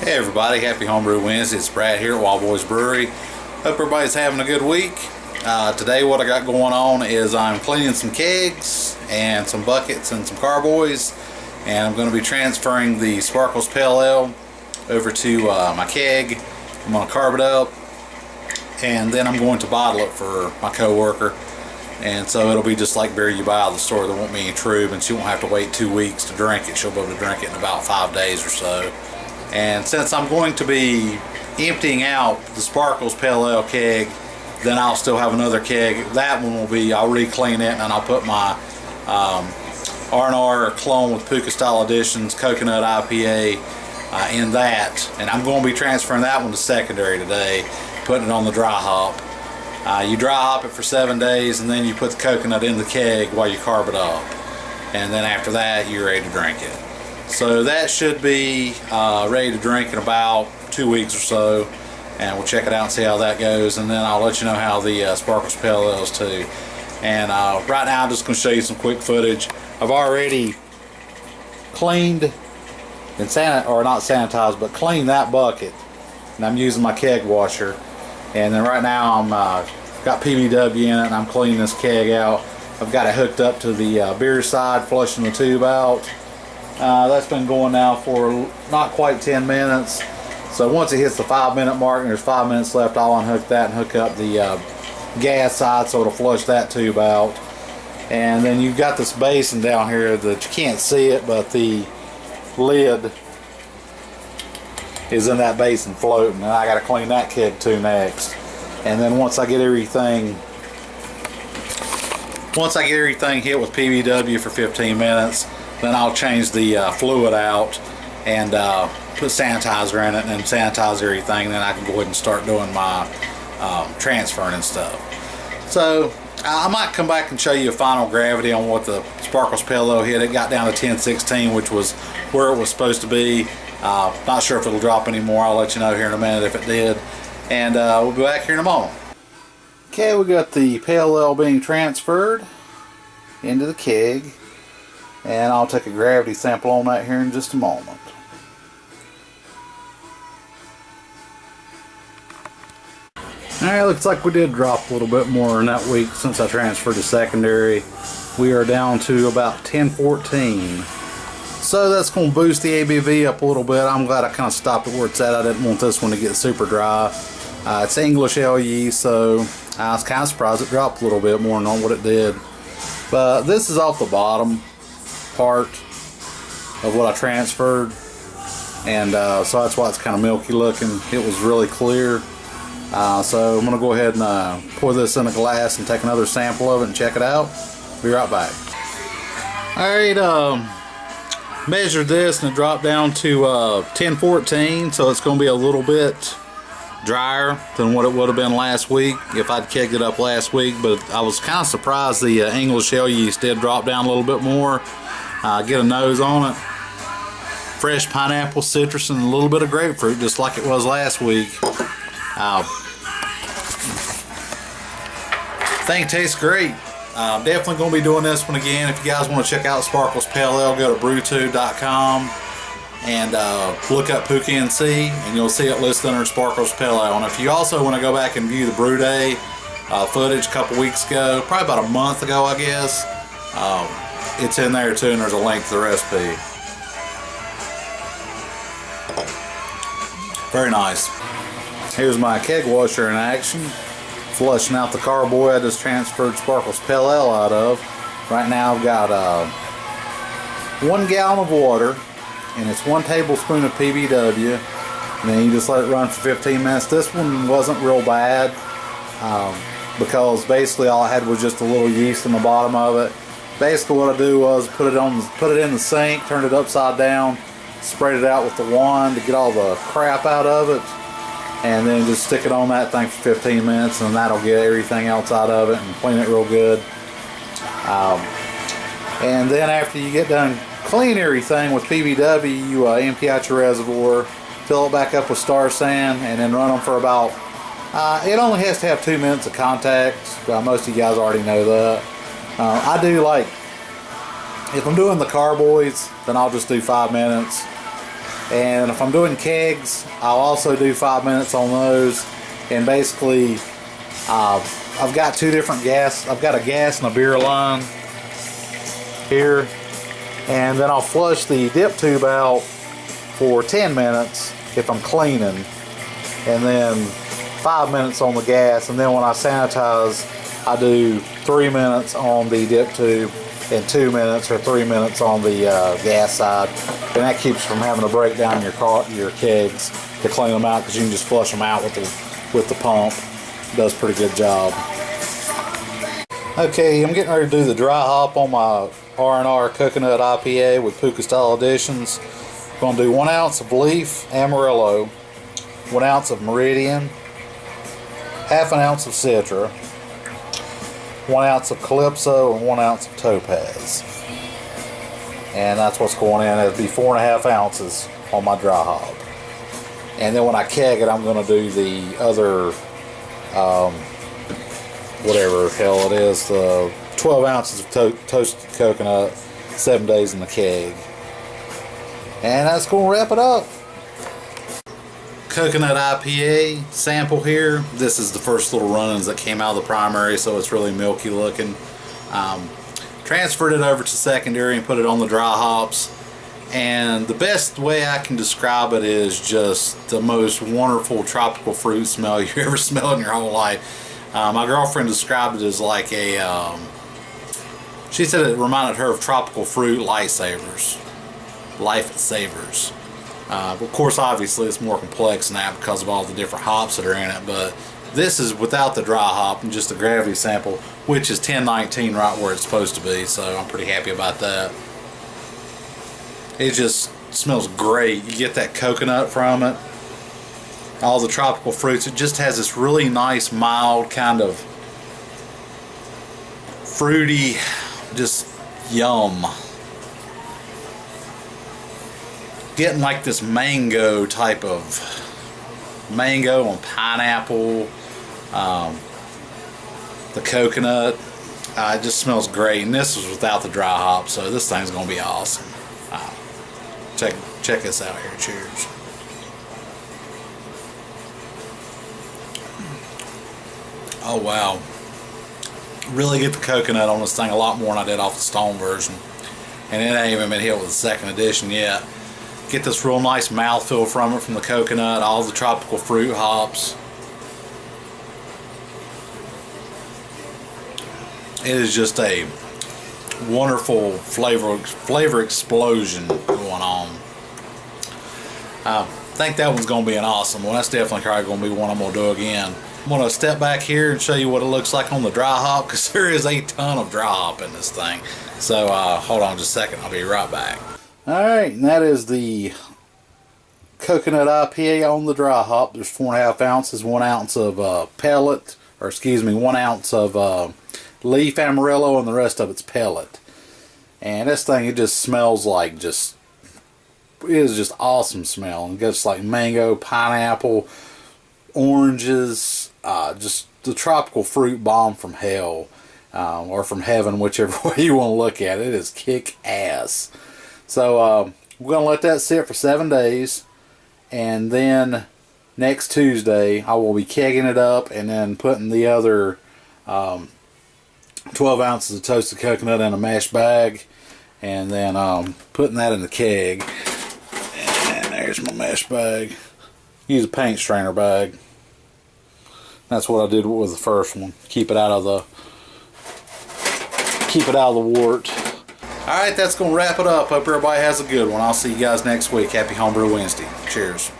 Hey everybody, happy Homebrew Wednesday. It's Brad here at Wild Boys Brewery. Hope everybody's having a good week. Today what I got going on is I'm cleaning some kegs and some buckets and some carboys, and I'm going to be transferring the Sparkles Pale Ale over to my keg. I'm going to carb it up, and then I'm going to bottle it for my co-worker. And so it'll be just like beer you buy out of the store. There won't be any trub, and she won't have to wait 2 weeks to drink it. She'll be able to drink it in about 5 days or so. And since I'm going to be emptying out the Sparkles Pale Ale keg, then I'll still have another keg. That one will be, I'll re-clean it, and I'll put my R&R clone with Puka Style Editions Coconut IPA in that. And I'm going to be transferring that one to secondary today, putting it on the dry hop. You dry hop it for 7 days, and then you put the coconut in the keg while you carb it up. And then after that, you're ready to drink it. So that should be ready to drink in about 2 weeks or so, and we'll check it out and see how that goes, and then I'll let you know how the Sparkles Pale Ale is too. And right now I'm just going to show you some quick footage. I've already cleaned and sanitized, but cleaned that bucket, and I'm using my keg washer. And then right now I'm got PBW in it, and I'm cleaning this keg out. I've got it hooked up to the beer side, flushing the tube out. That's been going now for not quite 10 minutes. So once it hits the 5-minute mark and there's 5 minutes left, I'll unhook that and hook up the gas side so it'll flush that tube out. And then you've got this basin down here that you can't see it, but the lid is in that basin floating, and I got to clean that keg too next. And then once I get everything hit with PBW for 15 minutes, then I'll change the fluid out and put sanitizer in it, and then sanitize everything. Then I can go ahead and start doing my transferring and stuff. So I might come back and show you a final gravity on what the Sparkles Pale Ale hit. It got down to 1016, which was where it was supposed to be. Not sure if it'll drop anymore. I'll let you know here in a minute if it did. And we'll be back here in a moment. Okay, we got the Pale Ale being transferred into the keg, and I'll take a gravity sample on that here in just a moment. Alright, looks like we did drop a little bit more in that week since I transferred to secondary. We are down to about 1014. So that's going to boost the ABV up a little bit. I'm glad I kind of stopped it where it's at. I didn't want this one to get super dry. It's English ale yeast, so I was kind of surprised it dropped a little bit more than what it did. But this is off the bottom part of what I transferred, and so that's why it's kind of milky looking. It was really clear. So I'm going to go ahead and pour this in a glass and take another sample of it and check it out. Be right back. Alright, measured this and it dropped down to 1014, so it's going to be a little bit drier than what it would have been last week if I'd kegged it up last week. But I was kind of surprised the English ale yeast did drop down a little bit more. Get a nose on it. Fresh pineapple, citrus, and a little bit of grapefruit, just like it was last week. Thing tastes great. Definitely going to be doing this one again. If you guys want to check out Sparkles Pale Ale, go to brewtube.com and look up Puka NC, and you'll see it listed under Sparkles Pale Ale. And if you also want to go back and view the brew day footage a couple weeks ago, probably about a month ago I guess, it's in there too, and there's a link to the recipe. Very nice. Here's my keg washer in action, flushing out the carboy I just transferred Sparkles Pale Ale out of. Right now I've got 1 gallon of water, and it's 1 tablespoon of PBW, and then you just let it run for 15 minutes. This one wasn't real bad because basically all I had was just a little yeast in the bottom of it. Basically what I do was put it in the sink, turned it upside down, sprayed it out with the wand to get all the crap out of it, and then just stick it on that thing for 15 minutes, and that'll get everything else out of it and clean it real good. And then after you get done clean everything with PBW, you empty out your reservoir, fill it back up with Star San, and then run them for about, it only has to have 2 minutes of contact. Most of you guys already know that. I do, like, if I'm doing the carboys, then I'll just do 5 minutes. And if I'm doing kegs, I'll also do 5 minutes on those. And basically, I've got two different gas. I've got a gas and a beer line here. And then I'll flush the dip tube out for 10 minutes if I'm cleaning. And then 5 minutes on the gas. And then when I sanitize, I do 3 minutes on the dip tube and 2 minutes or 3 minutes on the gas side. And that keeps you from having to break down your kegs to clean them out, because you can just flush them out with the pump. It does a pretty good job. Okay, I'm getting ready to do the dry hop on my R&R Coconut IPA with Puka Style Additions. I'm going to do 1 ounce of Leaf Amarillo, 1 ounce of Meridian, half an ounce of Citra, 1 ounce of Calypso, and 1 ounce of Topaz. And that's what's going in. It'll be 4.5 ounces on my dry hop. And then when I keg it, I'm going to do the other, whatever the hell it is, the 12 ounces of toasted coconut, 7 days in the keg. And that's going to wrap it up. Coconut IPA sample here. This is the first little runnings that came out of the primary, so it's really milky looking. Transferred it over to secondary and put it on the dry hops. And the best way I can describe it is just the most wonderful tropical fruit smell you ever smelled in your whole life. My girlfriend described it as like a, she said it reminded her of tropical fruit lifesavers. Of course, obviously it's more complex than that because of all the different hops that are in it, but this is without the dry hop and just a gravity sample, which is 1019 right where it's supposed to be, so I'm pretty happy about that. It just smells great. You get that coconut from it, all the tropical fruits. It just has this really nice, mild kind of fruity, just yum. Getting like this mango type of mango and pineapple, the coconut. It just smells great, and this was without the dry hop, so this thing's gonna be awesome. Check this out here. Cheers. Oh wow, really get the coconut on this thing a lot more than I did off the Stone version, and it ain't even been hit with the second edition yet. Get this real nice mouthfeel from it, from the coconut, all the tropical fruit hops. It is just a wonderful flavor explosion going on. I think that one's going to be an awesome one. That's definitely probably going to be one I'm going to do again. I'm going to step back here and show you what it looks like on the dry hop, because there is a ton of dry hop in this thing. So hold on just a second, I'll be right back. Alright, and that is the Coconut IPA on the dry hop. There's 4.5 ounces, 1 ounce of pellet, or excuse me, 1 ounce of Leaf Amarillo, and the rest of it's pellet. And this thing, it just smells like it is just awesome smell. It gets like mango, pineapple, oranges, just the tropical fruit bomb from hell, or from heaven, whichever way you want to look at it. It is kick ass. So we're going to let that sit for 7 days, and then next Tuesday I will be kegging it up and then putting the other 12 ounces of toasted coconut in a mesh bag, and then putting that in the keg. And there's my mesh bag. Use a paint strainer bag. That's what I did with the first one. Keep it out of the wart. Alright, that's going to wrap it up. Hope everybody has a good one. I'll see you guys next week. Happy Homebrew Wednesday. Cheers.